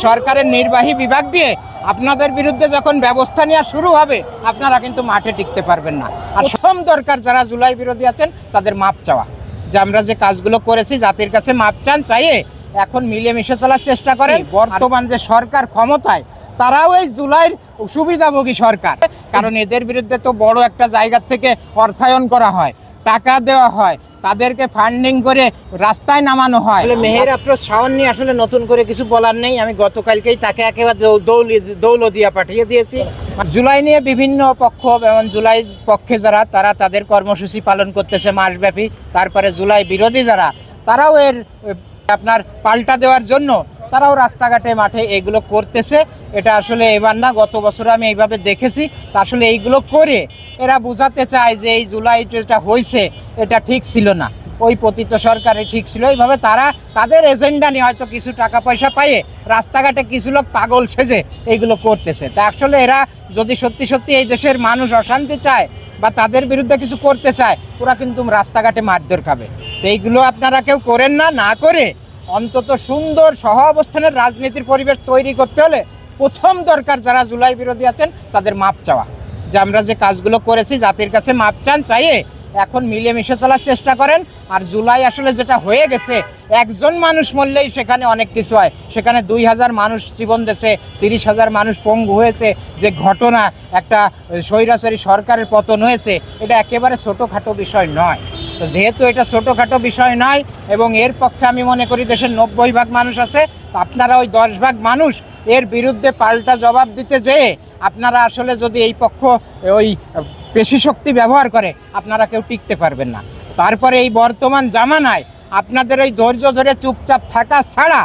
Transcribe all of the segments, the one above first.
সরকারের নির্বাহী বিভাগ দিয়ে আপনাদের বিরুদ্ধে যখন ব্যবস্থা নেওয়া শুরু হবে আপনারা কিন্তু মাঠে টিকতে পারবেন না। আর প্রথম দরকার যারা জুলাই বিরোধী আছেন তাদের মাপ চাওয়া, যে আমরা যে কাজগুলো করেছি জাতির কাছে মাপ চান, চাইয়ে এখন মিলেমিশে চলার চেষ্টা করেন। বর্তমান যে সরকার ক্ষমতায় তারাও এই জুলাইয়ের সুবিধাভোগী সরকার, কারণ এদের বিরুদ্ধে তো বড় একটা জায়গা থেকে অর্থায়ন করা হয়, টাকা দেওয়া হয়, তাদেরকে ফান্ডিং করে রাস্তায় নামানো হয়। মেহের আফরোজ শাওন নিয়ে আসলে নতুন করে কিছু বলার নেই, আমি গতকালকেই তাকে একেবারে দৌলদিয়া পাঠিয়ে দিয়েছি। জুলাই নিয়ে বিভিন্ন পক্ষ, যেমন জুলাই পক্ষে যারা তারা তাদের কর্মসূচি পালন করতেছে মাসব্যাপী, তারপরে জুলাই বিরোধী যারা তারাও এর আপনার পাল্টা দেওয়ার জন্য তারাও রাস্তাঘাটে মাঠে এগুলো করতেছে। এটা আসলে এবার না, গত বছর আমি এইভাবে দেখেছি। তা আসলে এইগুলো করে এরা বোঝাতে চায় যে এই জুলাই যেটা হয়েছে এটা ঠিক ছিল না, ওই পতিত সরকারে ঠিক ছিল। এইভাবে তারা তাদের এজেন্ডা নিয়ে হয়তো কিছু টাকা পয়সা পাইয়ে রাস্তাঘাটে কিছু লোক পাগল সেজে এইগুলো করতেছে। তা আসলে এরা যদি সত্যি সত্যি এই দেশের মানুষ অশান্তি চায় বা তাদের বিরুদ্ধে কিছু করতে চায়, ওরা কিন্তু রাস্তাঘাটে মারধর খাবে। তো এইগুলো আপনারা কেউ করেন না, না করে অন্তত সুন্দর সহ অবস্থানের রাজনীতির পরিবেশ তৈরি করতে হলে প্রথম দরকার যারা জুলাই বিরোধী আছেন তাদের মাপ চাওয়া, যে আমরা যে কাজগুলো করেছি জাতির কাছে মাপ চান, চাইয়ে এখন মিলেমিশে চলার চেষ্টা করেন। আর জুলাই আসলে যেটা হয়ে গেছে, একজন মানুষ মরলেই সেখানে অনেক কিছু হয়, সেখানে 2000 মানুষ জীবন দিয়েছে, 30,000 মানুষ পঙ্গু হয়েছে। যে ঘটনা একটা স্বৈরাচারী সরকারের পতন হয়েছে, এটা একেবারে ছোটোখাটো বিষয় নয়। তো যেহেতু এটা ছোটোখাটো বিষয় নয় এবং এর পক্ষে আমি মনে করি দেশের 90 ভাগ মানুষ আছে, তো আপনারা ওই 10 ভাগ মানুষ এর বিরুদ্ধে পাল্টা জবাব দিতে যেয়ে আপনারা আসলে যদি এই পক্ষ ওই পেশি শক্তি ব্যবহার করে আপনারা কেউ টিকতে পারবেন না। তারপরে এই বর্তমান জামানায় আপনাদের ওই ধৈর্য ধরে চুপচাপ থাকা ছাড়া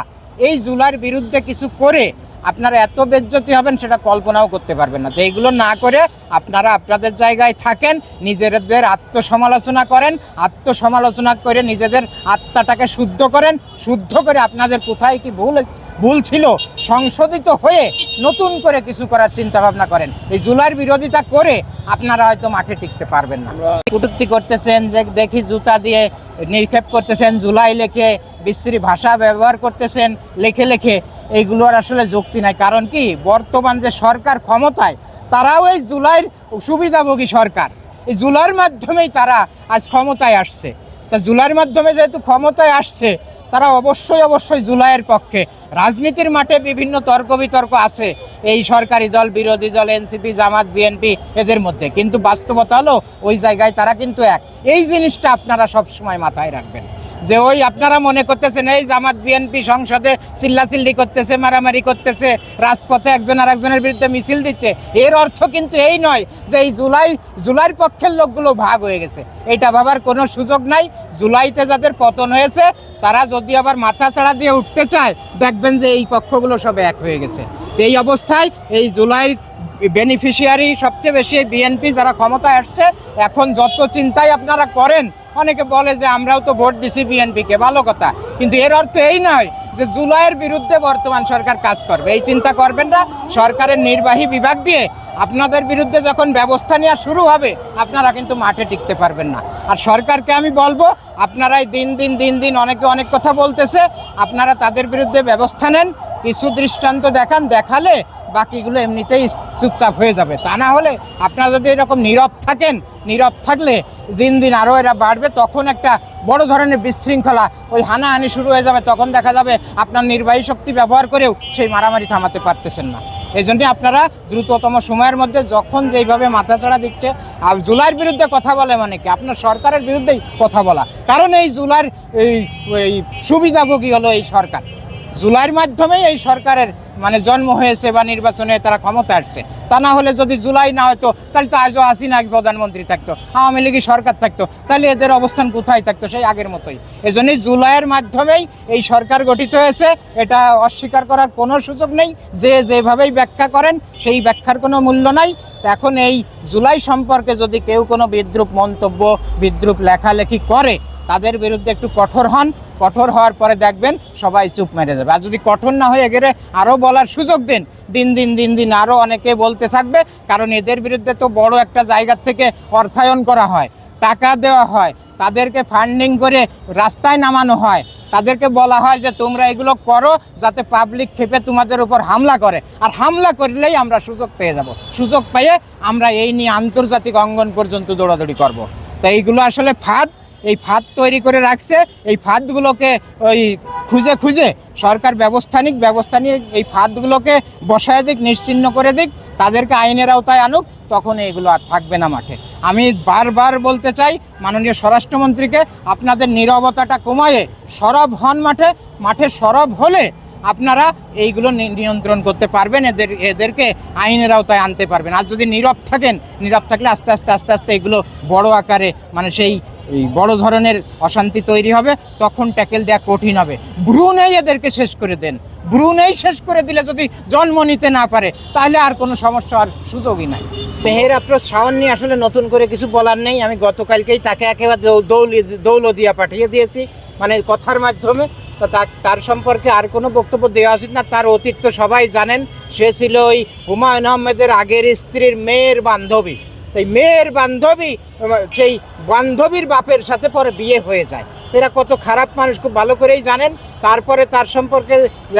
এই জুলাইয়ের বিরুদ্ধে কিছু করে আপনারা এত বেজ্জতি হবেন সেটা কল্পনাও করতে পারবেন না। তো এইগুলো না করে আপনারা আপনাদের জায়গায় থাকেন, নিজেদের আত্মসমালোচনা করেন, আত্মসমালোচনা করে নিজেদের আত্মাটাকে শুদ্ধ করেন, শুদ্ধ করে আপনাদের কোথায় কি ভুল ছিল সংশোধিত হয়ে নতুন করে কিছু করার চিন্তা ভাবনা করেন। এই জুলাইয়ের বিরোধিতা করে আপনারা হয়তো মাঠে টিকতে পারবেন না। কটূক্তি করতেছেন, যে দেখি জুতা দিয়ে নিক্ষেপ করতেছেন, জুলাই লেখে বিশ্রী ভাষা ব্যবহার করতেছেন লেখে লেখে, এইগুলোর আসলে যুক্তি নাই। কারণ কি, বর্তমান যে সরকার ক্ষমতায় তারাও এই জুলাইয়ের সুবিধাভোগী সরকার, এই জুলাইয়ের মাধ্যমেই তারা আজ ক্ষমতায় আসছে। তা জুলাইয়ের মাধ্যমে যেহেতু ক্ষমতায় আসছে, তারা অবশ্যই জুলাইয়ের পক্ষে। রাজনীতির মাঠে বিভিন্ন তর্ক বিতর্ক আছে এই সরকারি দল বিরোধী দল, এনসিপি, জামাত, বিএনপি এদের মধ্যে, কিন্তু বাস্তবতা হলো ওই জায়গায় তারা কিন্তু এক। এই জিনিসটা আপনারা সবসময় মাথায় রাখবেন, যে ওই আপনারা মনে করতেছেন এই জামাত বিএনপি সংসদে চিল্লাচিল্লি করতেছে, মারামারি করতেছে, রাজপথে একজন আর একজনের বিরুদ্ধে মিছিল দিচ্ছে, এর অর্থ কিন্তু এই নয় যে এই জুলাইয়ের পক্ষের লোকগুলো ভাগ হয়ে গেছে। এটা ভাবার কোনো সুযোগ নাই। জুলাইতে যাদের পতন হয়েছে তারা যদি আবার মাথা ছাড়া দিয়ে উঠতে চায়, দেখবেন যে এই পক্ষগুলো সব এক হয়ে গেছে। এই অবস্থায় এই জুলাইয়ের বেনিফিশিয়ারি সবচেয়ে বেশি বিএনপি, যারা ক্ষমতায় আসছে। এখন যত চিন্তাই আপনারা করেন, অনেকে বলে যে আমরাও তো ভোট দিছি বিএনপিকে, ভালো কথা, কিন্তু এর অর্থ এই নয় যে জুলাইয়ের বিরুদ্ধে বর্তমান সরকার কাজ করবে। এই চিন্তা করবেন না। সরকারের নির্বাহী বিভাগ দিয়ে আপনাদের বিরুদ্ধে যখন ব্যবস্থা নেওয়া শুরু হবে আপনারা কিন্তু মাঠে টিকতে পারবেন না। আর সরকারকে আমি বলবো, আপনারাই দিন দিন অনেকে অনেক কথা বলতেছে, আপনারা তাদের বিরুদ্ধে ব্যবস্থা নেন, কিছু দৃষ্টান্ত দেখান, দেখালে বাকিগুলো এমনিতেই চুপচাপ হয়ে যাবে। তা না হলে আপনারা যদি এরকম নীরব থাকেন, নীরব থাকলে দিন আরও এরা বাড়বে, তখন একটা বড় ধরনের বিশৃঙ্খলা, ওই হানাহানি শুরু হয়ে যাবে। তখন দেখা যাবে আপনার নির্বাহী শক্তি ব্যবহার করেও সেই মারামারি থামাতে পারতেছেন না। এই জন্যে আপনারা দ্রুততম সময়ের মধ্যে, যখন যেইভাবে মাথাচাড়া দিচ্ছে, আর জুলাইয়ের বিরুদ্ধে কথা বলে মানে কি আপনার সরকারের বিরুদ্ধেই কথা বলা, কারণ এই জুলাইয়ের এই সুবিধাভোগী হলো এই সরকার। জুলাইয়ের মাধ্যমেই এই সরকারের মানে জন্ম হয়েছে বা নির্বাচনে তারা ক্ষমতা আসছে। তা না হলে যদি জুলাই না হতো তাহলে তো আজও হাসিনা প্রধানমন্ত্রী থাকতো, আওয়ামী লীগই সরকার থাকতো, তাহলে এদের অবস্থান কোথায় থাকতো, সেই আগের মতোই। এজন্যই জুলাইয়ের মাধ্যমেই এই সরকার গঠিত হয়েছে, এটা অস্বীকার করার কোনো সুযোগ নেই। যে যেভাবেই ব্যাখ্যা করেন সেই ব্যাখ্যার কোনো মূল্য নাই। এখন এই জুলাই সম্পর্কে যদি কেউ কোনো বিদ্রূপ মন্তব্য, বিদ্রূপ লেখালেখি করে, তাদের বিরুদ্ধে একটু কঠোর হন। কঠোর হওয়ার পরে দেখবেন সবাই চুপ মেরে যাবে। আর যদি কঠোর না হয়ে গেলে আরও বলার সুযোগ দেন, দিন আরও অনেকে বলতে থাকবে, কারণ এদের বিরুদ্ধে তো বড় একটা জায়গা থেকে অর্থায়ন করা হয়, টাকা দেওয়া হয়, তাদেরকে ফান্ডিং করে রাস্তায় নামানো হয়, তাদেরকে বলা হয় যে তোমরা এগুলো করো যাতে পাবলিক ক্ষেপে তোমাদের উপর হামলা করে, আর হামলা করলেই আমরা সুযোগ পেয়ে যাব, সুযোগ পেয়ে আমরা এই নিয়ে আন্তর্জাতিক অঙ্গন পর্যন্ত দৌড়াদৌড়ি করব। তো এইগুলো আসলে ফাঁদ, এই ফাঁদ তৈরি করে রাখছে। এই ফাঁদগুলোকে ওই খুঁজে খুঁজে সরকার ব্যবস্থা নিয়ে এই ফাঁদগুলোকে বসায় দিক, নিশ্চিহ্ন করে দিক, তাদেরকে আইনের আওতায় আনুক, তখন এগুলো আর থাকবে না মাঠে। আমি বারবার বলতে চাই মাননীয় স্বরাষ্ট্রমন্ত্রীকে, আপনাদের নীরবতাটা কমায়ে সরব হন মাঠে, মাঠে সরব হলে আপনারা এইগুলো নিয়ন্ত্রণ করতে পারবেন, এদেরকে আইনের আওতায় আনতে পারবেন। আর যদি নীরব থাকলে আস্তে আস্তে এগুলো বড় আকারে, মানে সেই বড় ধরনের অশান্তি তৈরি হবে, তখন ট্যাকেল দেওয়া কঠিন হবে। ব্রুনেই এদেরকে শেষ করে দেন, ব্রুনেই শেষ করে দিলে যদি জন্ম নিতে না পারে তাহলে আর কোনো সমস্যা আর সুযোগই নাই। মেহের আফরোজ শাওন নিয়ে আসলে নতুন করে কিছু বলার নেই। আমি গতকালকেই তাকে একেবারে দৌলদিয়া পাঠিয়ে দিয়েছি, মানে কথার মাধ্যমে। তো তার সম্পর্কে আর কোনো বক্তব্য দেওয়া উচিত না। তার অতীত তো সবাই জানেন, সে ছিল ওই হুমায়ুন আহমেদের আগের স্ত্রীর মেয়ের বান্ধবী। তাই মেয়ের বান্ধবী, সেই বান্ধবীর বাপের সাথে পরে বিয়ে হয়ে যায়। তো এরা কত খারাপ মানুষ খুব ভালো করেই জানেন। তারপরে তার সম্পর্কে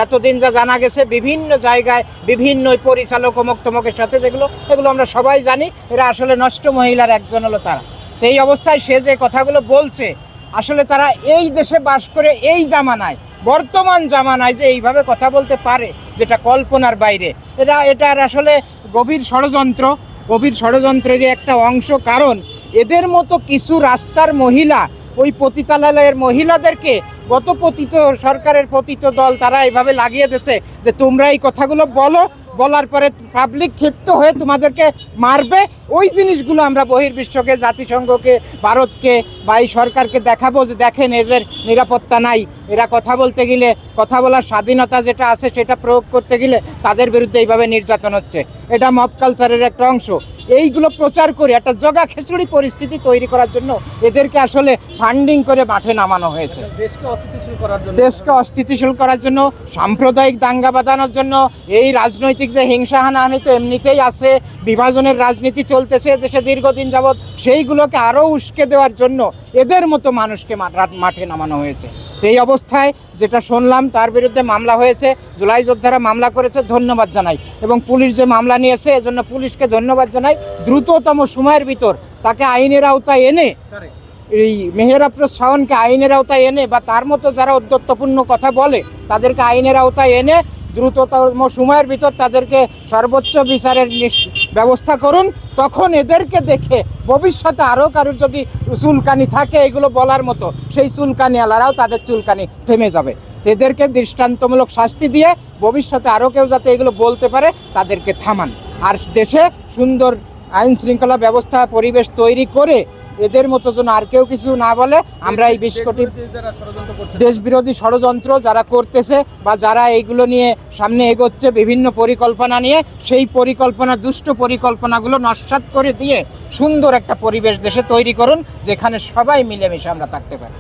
এতদিন যা জানা গেছে বিভিন্ন জায়গায় বিভিন্ন পরিচালক অমুক তমুকের সাথে, এগুলো আমরা সবাই জানি। এরা আসলে নষ্ট মহিলার একজন হলো তারা। তো এই অবস্থায় সে যে কথাগুলো বলছে, আসলে তারা এই দেশে বাস করে এই জামানায়, বর্তমান জামানায় যে এইভাবে কথা বলতে পারে, যেটা কল্পনার বাইরে। এটার আসলে গভীর ষড়যন্ত্রেরই একটা অংশ। কারণ এদের মতো কিছু রাস্তার মহিলা, ওই পতিতালয়ের মহিলাদেরকে গত সরকারের পতিত দল তারা এইভাবে লাগিয়ে দিয়েছে যে তোমরা এই কথাগুলো বলার পরে পাবলিক ক্ষিপ্ত হয়ে তোমাদেরকে মারবে। ওই জিনিসগুলো আমরা বহির্বিশ্বকে, জাতিসংঘকে, ভারতকে বা এই সরকারকে দেখাবো যে দেখেন এদের নিরাপত্তা নাই, এরা কথা বলতে গেলে, কথা বলার স্বাধীনতা যেটা আছে সেটা প্রয়োগ করতে গেলে তাদের বিরুদ্ধে এইভাবে নির্যাতন হচ্ছে। এটা মব কালচারের একটা অংশ। এইগুলো প্রচার করে একটা জগা খিচুড়ি পরিস্থিতি তৈরি করার জন্য এদেরকে আসলে ফান্ডিং করে মাঠে নামানো হয়েছে, দেশকে অস্থিতিশীল করার জন্য, সাম্প্রদায়িক দাঙ্গা বাঁধানোর জন্য। এই রাজনৈতিক যে হিংসা হানাহানি তো এমনিতেই আছে, বিভাজনের রাজনীতি চলতেছে দেশে দীর্ঘদিন যাবৎ, সেইগুলোকে আরও উস্কে দেওয়ার জন্য এদের মতো মানুষকে মাঠে নামানো হয়েছে। তো এই অবস্থায় যেটা শুনলাম, তার বিরুদ্ধে মামলা হয়েছে, জুলাই যোদ্ধারা মামলা করেছে, ধন্যবাদ জানাই। এবং পুলিশ যে মামলা নিয়েছে এজন্য পুলিশকে ধন্যবাদ জানাই। দ্রুততম সময়ের ভিতর তাকে আইনের আওতায় এনে, এই মেহের আফরোজ শাওনকে আইনের আওতায় এনে, বা তার মতো যারা ঔদ্ধত্যপূর্ণ কথা বলে তাদেরকে আইনের আওতায় এনে দ্রুততম সময়ের ভিতর তাদেরকে সর্বোচ্চ বিচারের ব্যবস্থা করুন। তখন এদেরকে দেখে ভবিষ্যতে আরও কারোর যদি চুলকানি থাকে এগুলো বলার মতো, সেই চুলকানিওয়ালারাও তাদের চুলকানি থেমে যাবে। এদেরকে দৃষ্টান্তমূলক শাস্তি দিয়ে ভবিষ্যতে আরও কেউ যাতে এগুলো বলতে পারে তাদেরকে থামান। আর দেশে সুন্দর আইন শৃঙ্খলা ব্যবস্থা, পরিবেশ তৈরি করে এদের মতো যেন আর কেউ কিছু না বলে। আমরা এই 20 কোটি দেশবিরোধী ষড়যন্ত্র যারা করতেছে বা যারা এইগুলো নিয়ে সামনে এগোচ্ছে বিভিন্ন পরিকল্পনা নিয়ে, সেই দুষ্ট পরিকল্পনাগুলো নস্যাৎ করে দিয়ে সুন্দর একটা পরিবেশ দেশে তৈরি করুন, যেখানে সবাই মিলেমিশে আমরা থাকতে পারি।